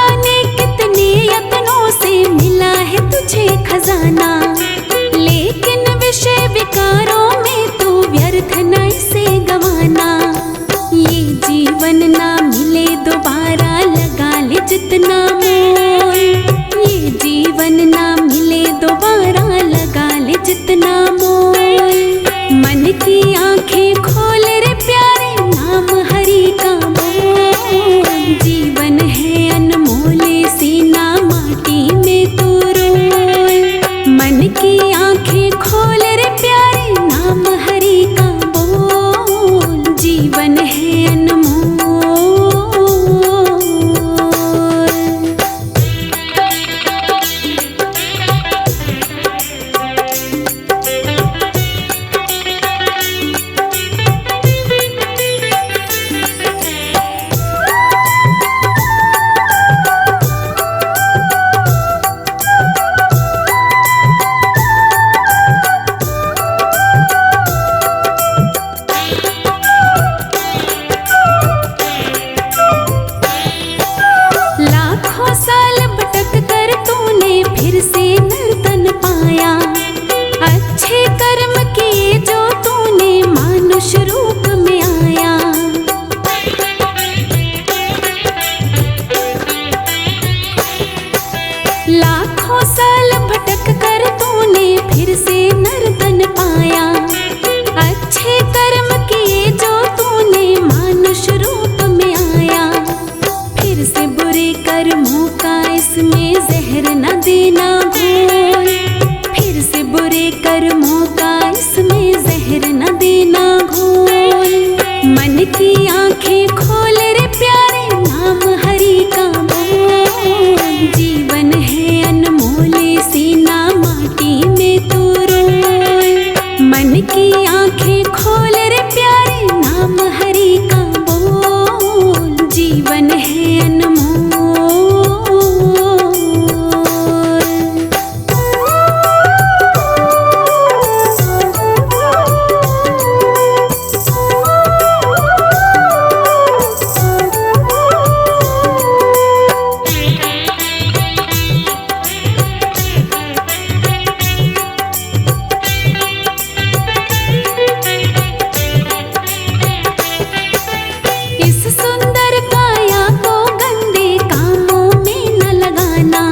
जाने कितने यत्नों से मिला है तुझे खजाना, लेकिन विषय विकारों में तू व्यर्थ न इसे गंवाना। ये जीवन ना मिले दोबारा, लगा ले जितना मोल। ये जीवन ना मिले दोबारा, लगा ले जितना मोल। मन की आंखें खोल रे प्यारे, नाम हरि का बोल। जीवन है अनमोल, सीना माटी में तू रोल। मन की आंखें खोल रे प्यारे, नाम हरि का बोल। जीवन है अनमोल। लाखों साल भटक कर तूने फिर से नर्तन पाया। अच्छे कर्म किए जो तूने मानुष रूप में आया। लाखों साल भटक कर तूने फिर से नर्तन पाया। अच्छे कर्म किए जो तूने मानुष रूप में आया। फिर से बुरे कर्मों का इसमें जहर न देना घोल। फिर से बुरे कर्मों का इसमें जहर न देना घोल। मन की आंखें खोल रे प्यारे, नाम हरि का बोल। जीवन है अनमोल, सीना माटी में तू रोल। मन की आंखें खोल रे प्यारे, नाम हरि का बोल। जीवन है अनमोल। इस सुंदर काया को गंदे कामों में न लगाना,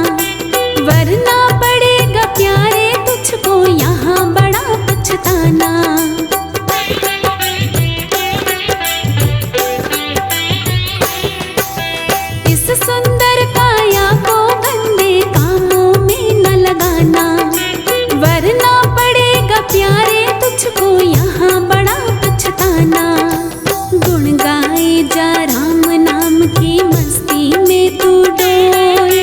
वरना पड़ेगा प्यारे तुझको यहाँ बड़ा पछताना। इस सुंदर काया को गंदे कामों में न लगाना, वरना पड़ेगा प्यारे तुझको यहाँ बड़ा पछताना। गुण गाए जा राम नाम की मस्ती में तू डोल।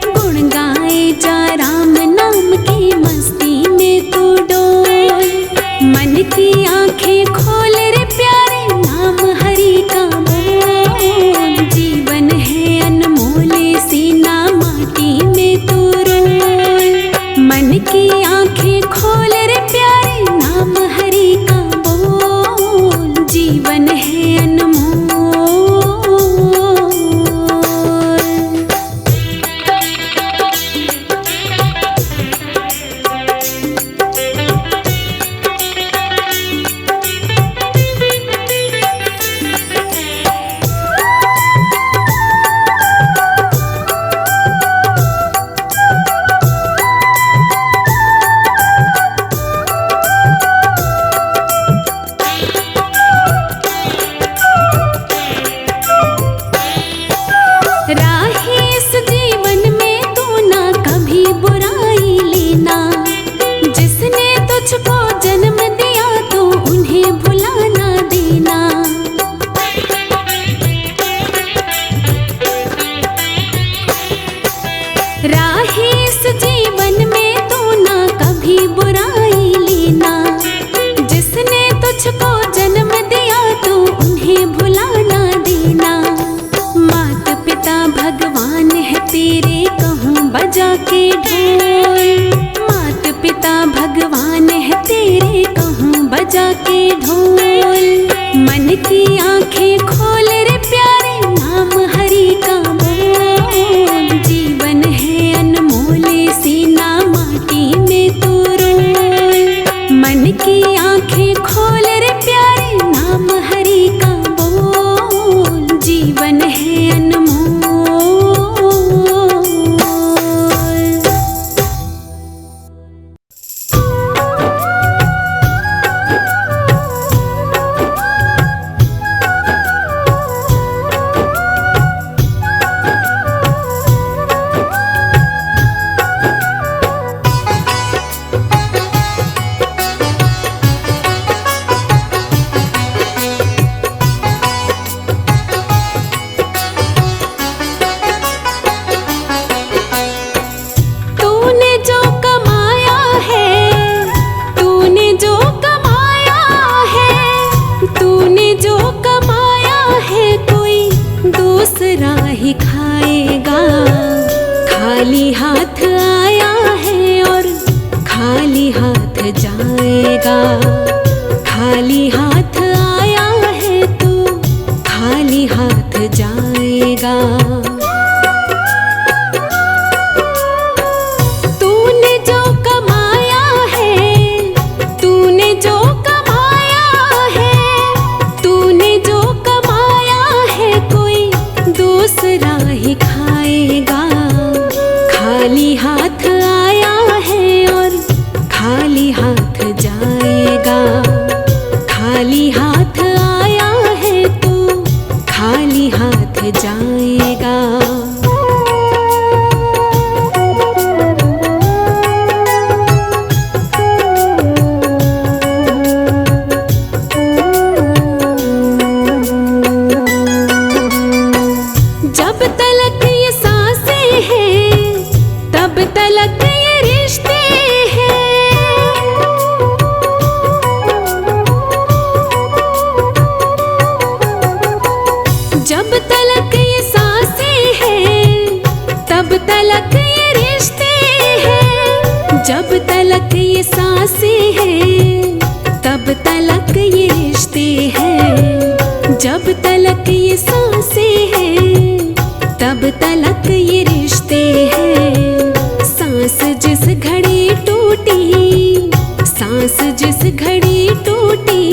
गुण गाए जा राम नाम की मस्ती में तू डोल। मन की आंखें खोल रे प्यारे, नाम हरि का बोल। जीवन है अनमोल, सीना माटी में तू रोल। मन की आंखें खोल रे प्यारे, नाम हरि का बोल। जीवन है अनमोल। राही इस जीवन में तू ना कभी बुराई लेना। जिसने तुझको जन्म दिया तो उन्हें भुला ना देना। राही इस जीवन में तू ना कभी बुराई लेना। जिसने तुझको जन्म दिया तो उन्हें भुला ना देना। माता पिता भगवान है तेरे, कहूँ बजा के ढोल। माता पिता भगवान है तेरे, कहूँ बजा के ढोल। मन की आंखें खोल रे प्यारे, नाम हरि का बोल। जाएगा। खाली हाथ आया है और खाली हाथ जाएगा। खाली हाथ आया है तो खाली हाथ जाएगा। जब तलक ये सांसें हैं तब तलक ये रिश्ते हैं। जब तलक ये सांसें हैं तब तलक ये रिश्ते हैं। जब तलक ये सांसें हैं तब तलक ये रिश्ते हैं। जब तलक ये सांसें हैं तब तलक ये रिश्ते हैं। सांस जिस घड़ी टूटी, सांस जिस घड़ी टूटी,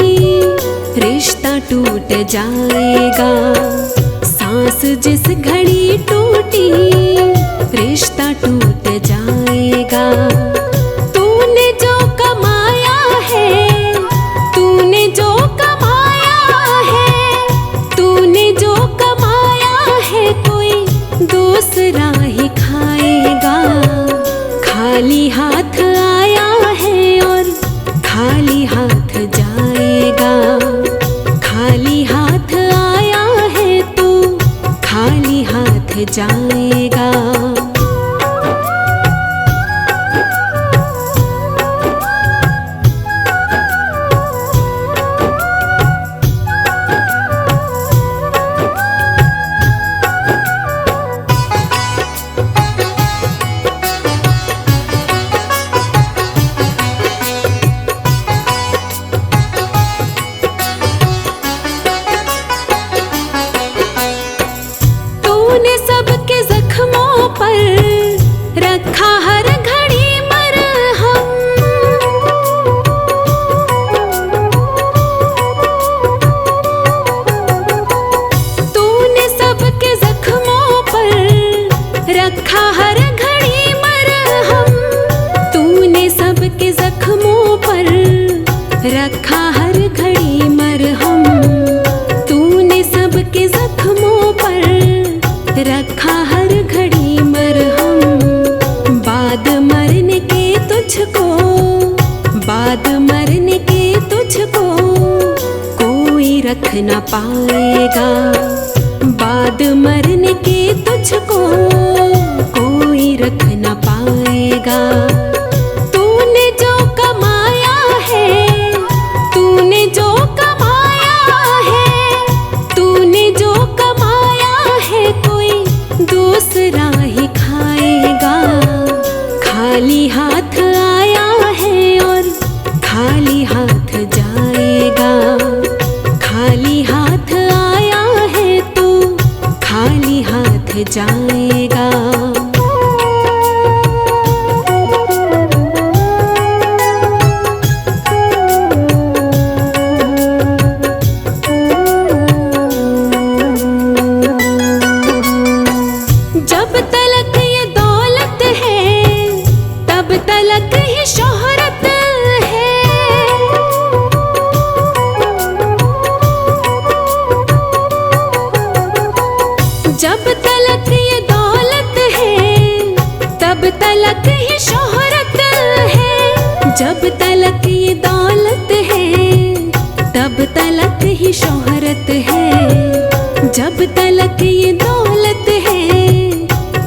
रिश्ता टूट जाएगा। सांस जिस घड़ी टूटी, रिश्ता टूट जाएगा। तूने जो कमाया है, तूने जो कमाया है, तूने जो कमाया है, कोई दूसरा ही खाएगा। खाली हाथ आया है और खाली हाथ जाएगा। खाली हाथ आया है तो खाली हाथ जाएगा। तूने सबके जख्मों पर रखा हर घड़ी मरहम। तूने सबके जख्मों पर रखा हर घड़ी मरहम। तूने सबके जख्मों पर रखा हर घड़ी मरहम। तूने सबके जख्मों पर रखा हर घड़ी मरहम। बाद मरने के तुझको, बाद मरने के तुझको कोई रख ना पाएगा। बाद मरने के तुझको कोई रख ना पाएगा। तूने जो कमाया है, तूने जो कमाया है, तूने जो कमाया है, कोई दूसरा ही खाएगा। खाली हाथ आया है और खाली हाथ जाएगा। खाली हाथ आया है तो खाली हाथ जाएगा। जब तलक ये दौलत है तब तलक ही शोहरत है। जब तलक ये दौलत है तब तलक ही शोहरत है। जब तलक ये दौलत है तब तलक ही शोहरत है। जब तलक ये दौलत है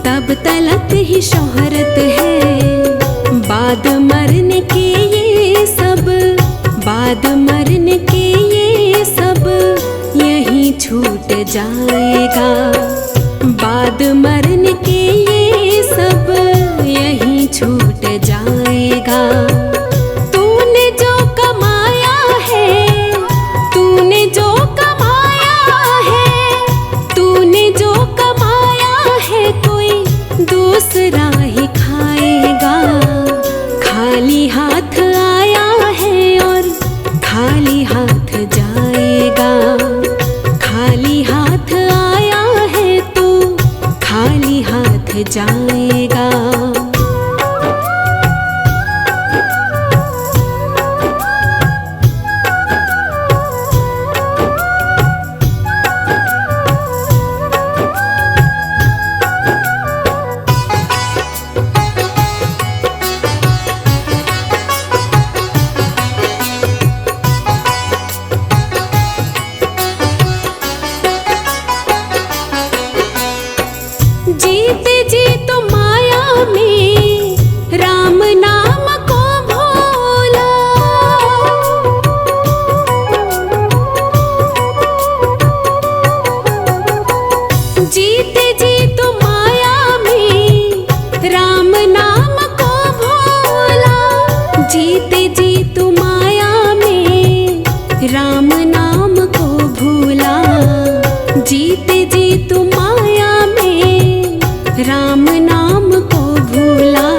तब तलक ही शोहरत है। बाद मरने के ये सब, बाद मरने के ये सब यहीं छूट जाएगा। बाद मरने के ये सब यहीं छूट जाएगा। तूने जो कमाया है, तूने जो कमाया है, तूने जो कमाया है, कोई दूसरा ही खाएगा। खाली हाथ आया है और खाली हाथ जाएगा। खाली हाथ आया है तो खाली हाथ हाथ जाएगा। जीते जी तो माया में राम नाम को भूला। जीते जी तो माया में राम नाम को भूला। जीते जी तो माया में राम नाम को भूला। जीते जी तो माया में राम नाम को भूला।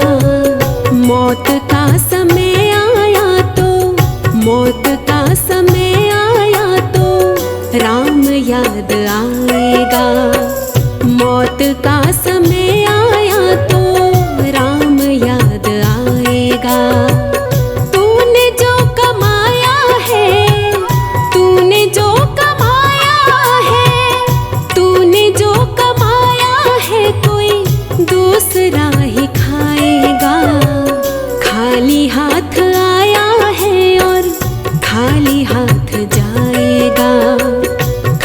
मौत का समय आया तो, मौत का समय आया तो राम याद आएगा। मौत का समय आया तो राम याद आएगा। तूने जो कमाया है, तूने जो कमाया है, तूने जो कमाया है कोई दूसरा ही खाएगा। खाली हाथ आया है और खाली हाथ जाएगा।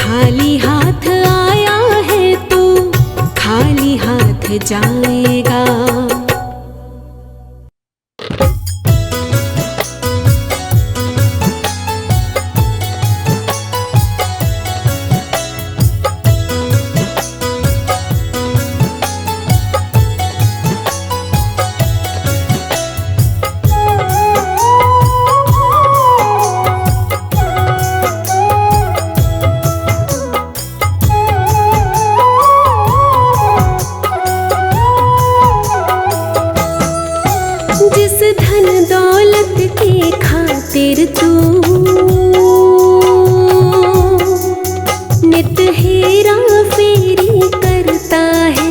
खाली हाथ आया है तो खाली हाथ जाएगा। जिस धन दौलत के खातिर तू नित हेरा फेरी करता है।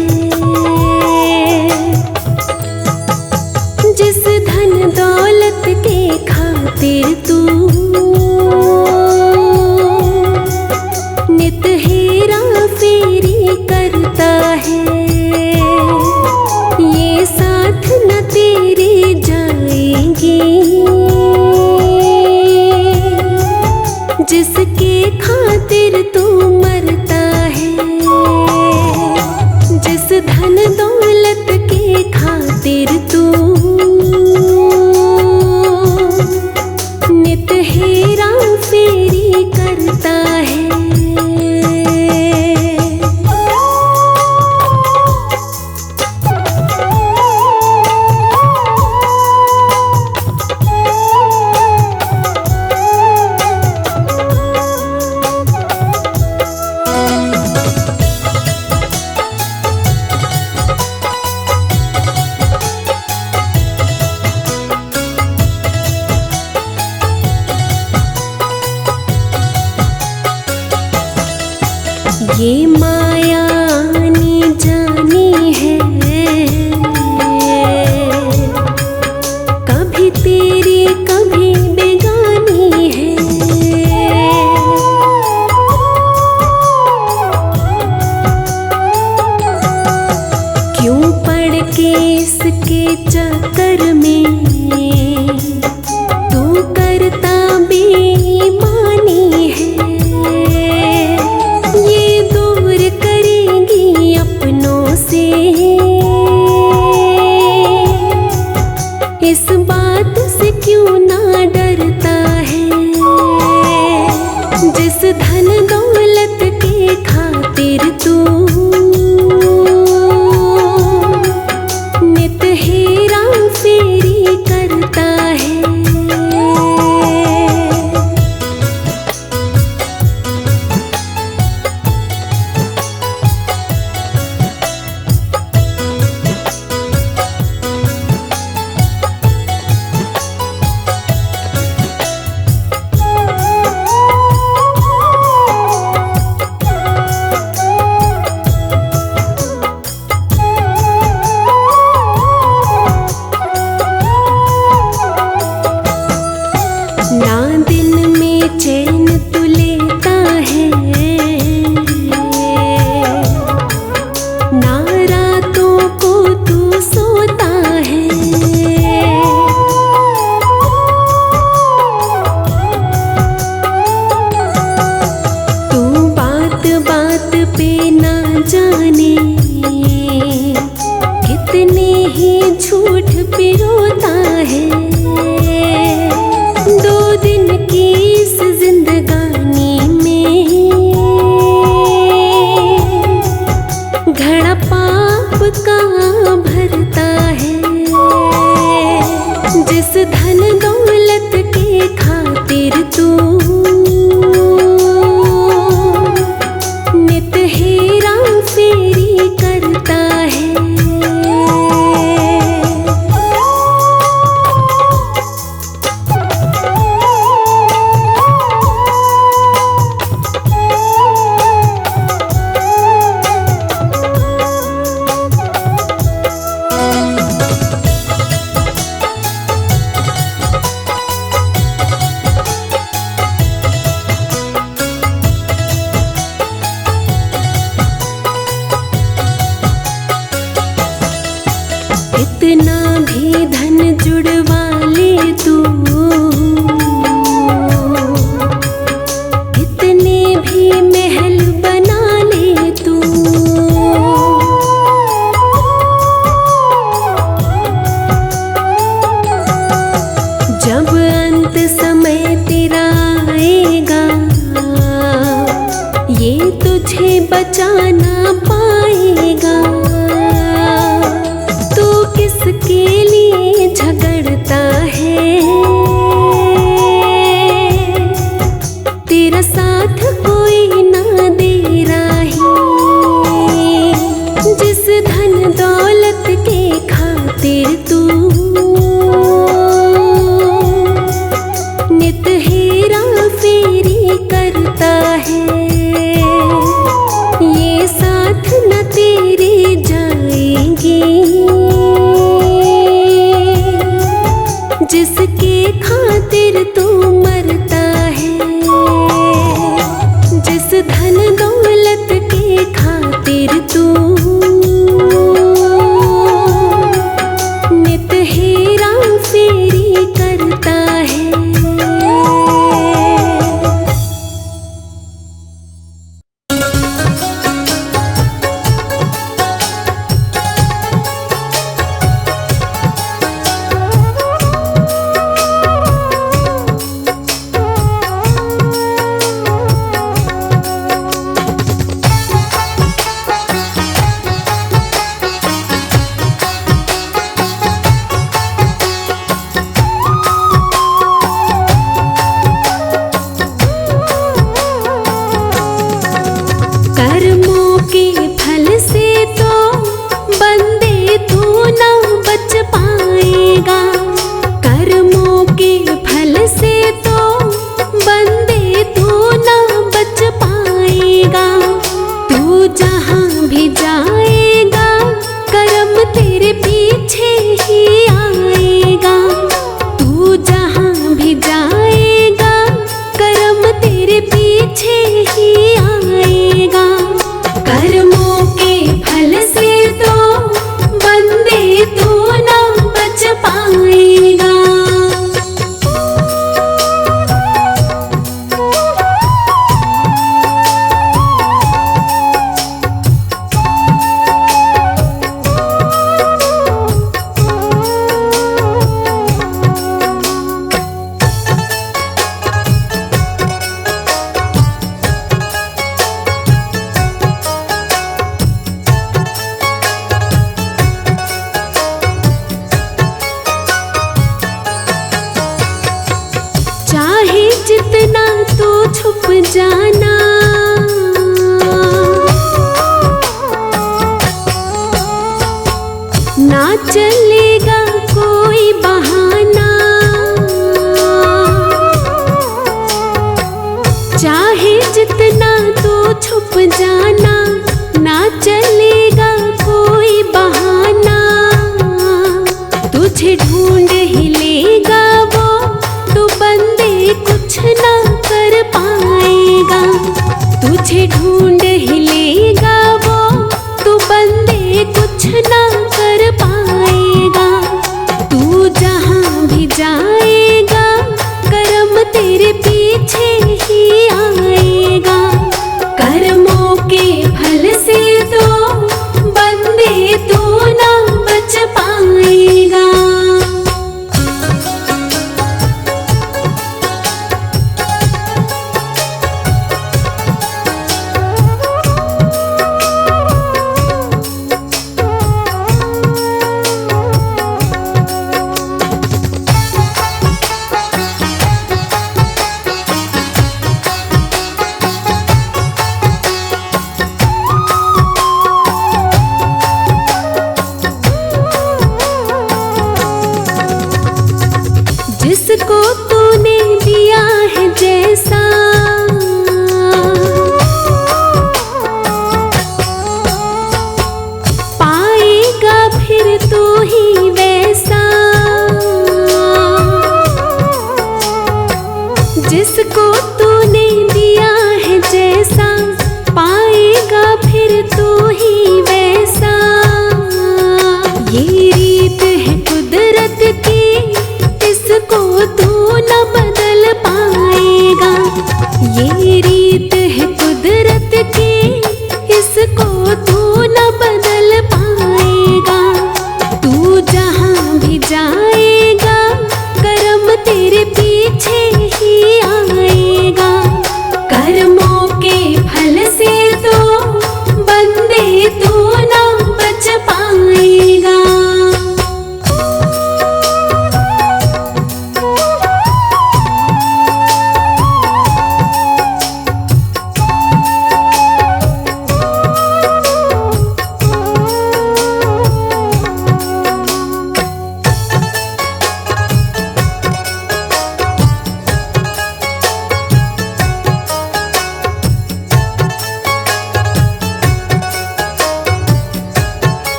जिस धन दौलत के खातिर तू नित हेरा फेरी करता है, ये साथ न तेरे जाएगी। जिसके खातिर तू मरता है, जिस धन दौलत के खातिर तू नित हेरा फेरी करता है। ये माया आनी जानी है, कभी तेरी कभी बेगानी है। क्यों पड़ के इसके चक्कर में तू करता बेईमानी है। इस बात से क्यों ना डरता है। जिस धन दौलत के खातिर तू नित हेरा फेरी करता है, झूठ पे रोता है। 2 दिन की इस जिंदगानी में घड़ा पाप का भरता है। जिस धन दौलत के खातिर तू नित हेरा फेरी करता है। इतना भी धन जुड़वा ले तू, इतने भी महल बना ले तू, जब अंत समय तेरा आएगा ये तुझे बचा ना पाएगा। किसके लिए झगड़ता है, तेरा साथ कोई ना दे राही। जिस धन दौलत के खातिर तू नित हेरा फेरी करता है, ये साथ न तेरे जाएगी। जिसके खातिर तू मरता है, जिस धन दौलत के खातिर तू नित हेरा फेरी करता है। कर्मों के फल से तो बंदे तू ना बच पाएगा। कर्मों के फल से तो बंदे तू ना बच पाएगा। तू जहाँ भी जाएगा कर्म तेरे पीछे ही आएगा। तू जहाँ भी जाएगा कर्म तेरे पीछे ही आएगा। कर्मों के फल से तो बंदे तू ना बच पाएगा। चाहे जितना तो छुप जाना, ना चलेगा कोई बहाना। चाहे जितना तो छुप जाना, ना चलेगा कोई बहाना। तुझे ढूंढ ही लेगा वो, तो बंदे कुछ ना कर पाएगा। तुझे ढूंढ ही लेगा वो, तो बंदे कुछ ना कर पाएगा। तू जहाँ भी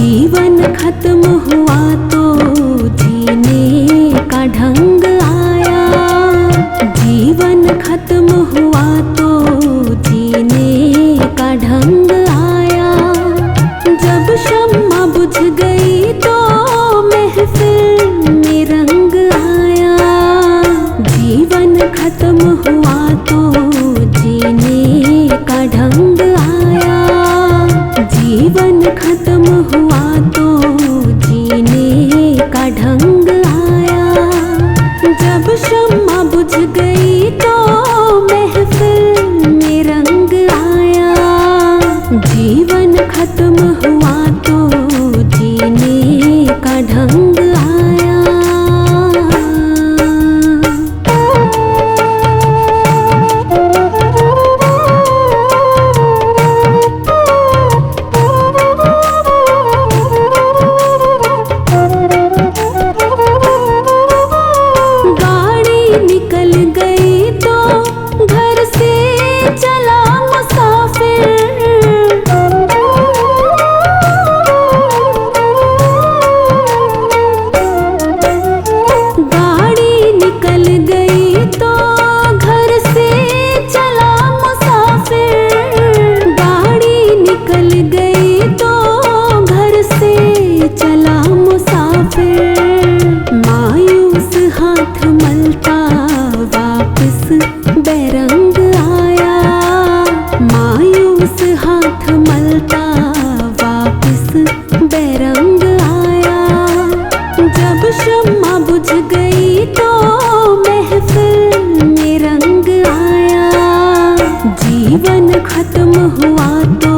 जीवन खत्म हुआ तो जीने का ढंग आया। जीवन खत्म हुआ तो जीने का ढंग आया। जब शम्मा बुझ गई तो महफिल में रंग आया। जीवन खत्म हुआ तो जीने का ढंग आया। जीवन खत्म हुआ तो जीने का ढंग आया। जब शम्मा बुझ गई तो महफिल में रंग आया। जीवन खत्म हुआ तो जीने का ढंग आया। बैरंग आया। मायूस हाथ मलता वापिस बैरंग आया। जब शम्मा बुझ गई तो महफिल में रंग आया। जीवन खत्म हुआ तो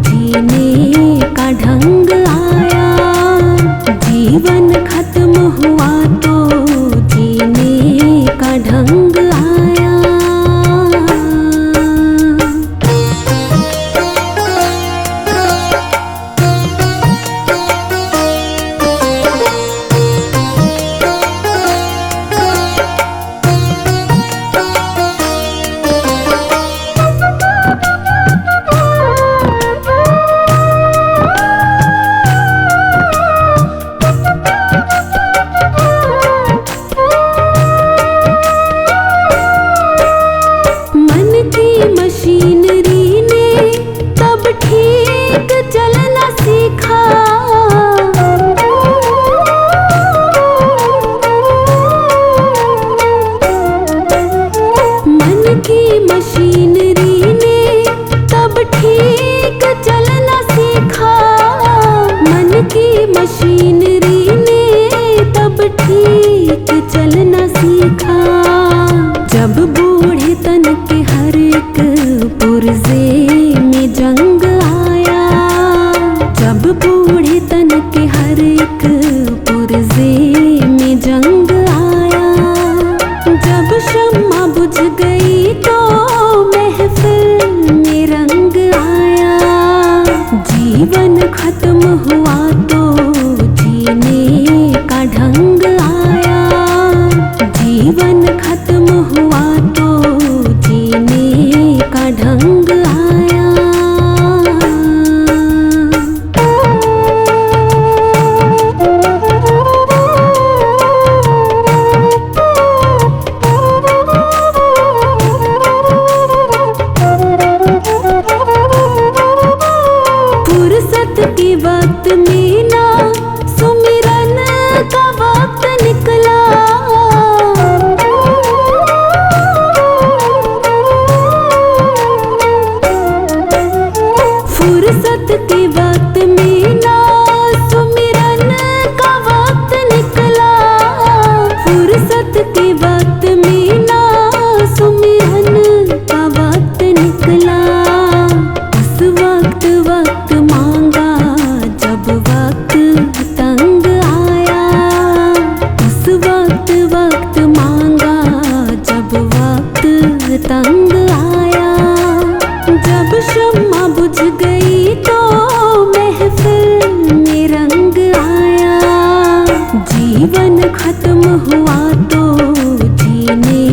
जीने का ढंग आया। जीवन खत्म हुआ तो जीने का ढंग आया। मशीनरी ने तब ठीक चलना सीखा। मन की मशीनरी ने तब ठीक चलना सीखा। मन की मशीनरी ने तब ठीक चलना सीखा। जब बूढ़े तन के हर एक पुर्जे में जंग आया। जब बूढ़े तन के हर एक पुर्जे में जंग आया। जब शम्मा बुझ गई तो महफिल में रंग आया। जीवन खत्म हुआ तो जीने का ढंग आया। जीवन खत्म हुआ तो जीने का ढंग आया। फुर्सत के वक्त में ना सुमिरन का वक्त निकला। फुर्सत के वक्त में ना सुमिरन का वक्त निकला। फुर्सत के वक्त में ना सुमिरन का वक्त निकला। उस वक्त वक्त मांगा जब वक्त तंग आया। उस वक्त वक्त मांगा जब वक्त तंग आया। जब शम्मा बुझ गई तो महफिल में रंग आया। जीवन खत्म हुआ तो जीने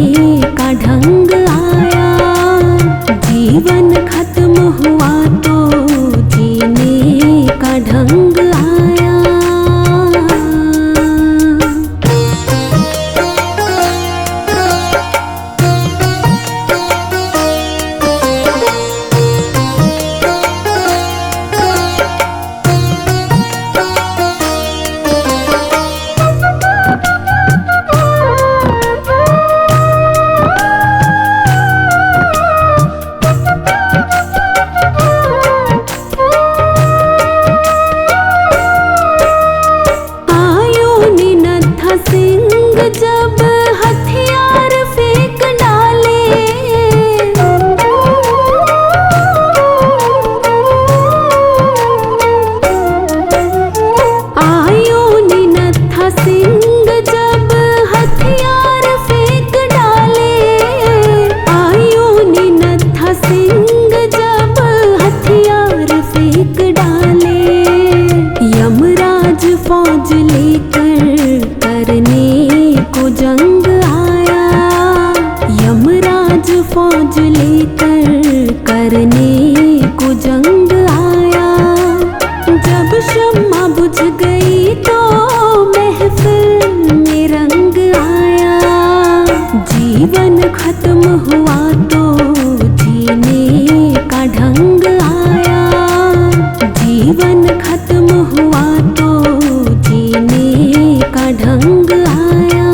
का ढंग आया। जीवन खत्म हुआ तो जीने का ढंग आया। शम्मा बुझ गई तो महफिल में रंग आया। जीवन खत्म हुआ तो जीने का ढंग आया। जीवन खत्म हुआ तो जीने का ढंग आया।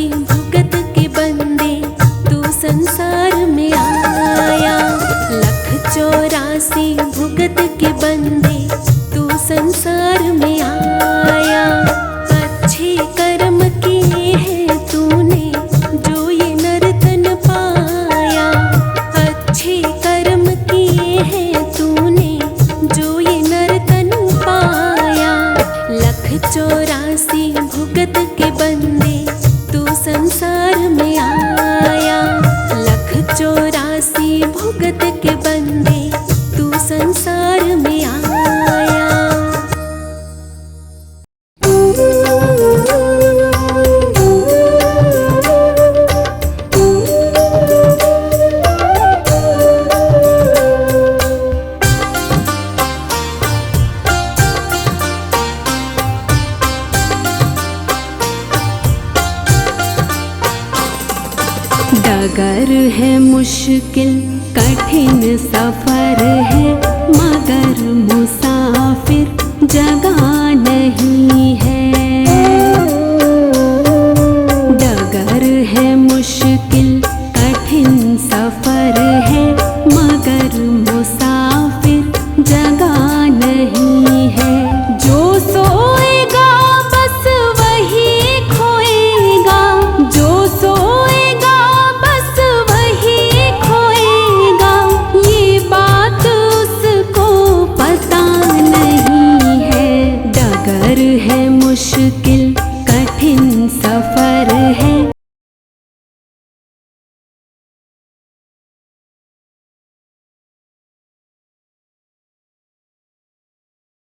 भुगत के बंदे तू संसार में आया। लख 84 भुगत के बंदे तू संसार में आया। अच्छे कर्म किए हैं तूने जो ये नर्तन पाया। अच्छे कर्म किए हैं तूने जो ये नर्तन पाया। लख 84 भुगत के बंदे तू संसार में आया। लख 84 भुगत के बंदे तू संसार में आया। डगर है मुश्किल कठिन सफर है, मगर मुसाफिर जगह नहीं है।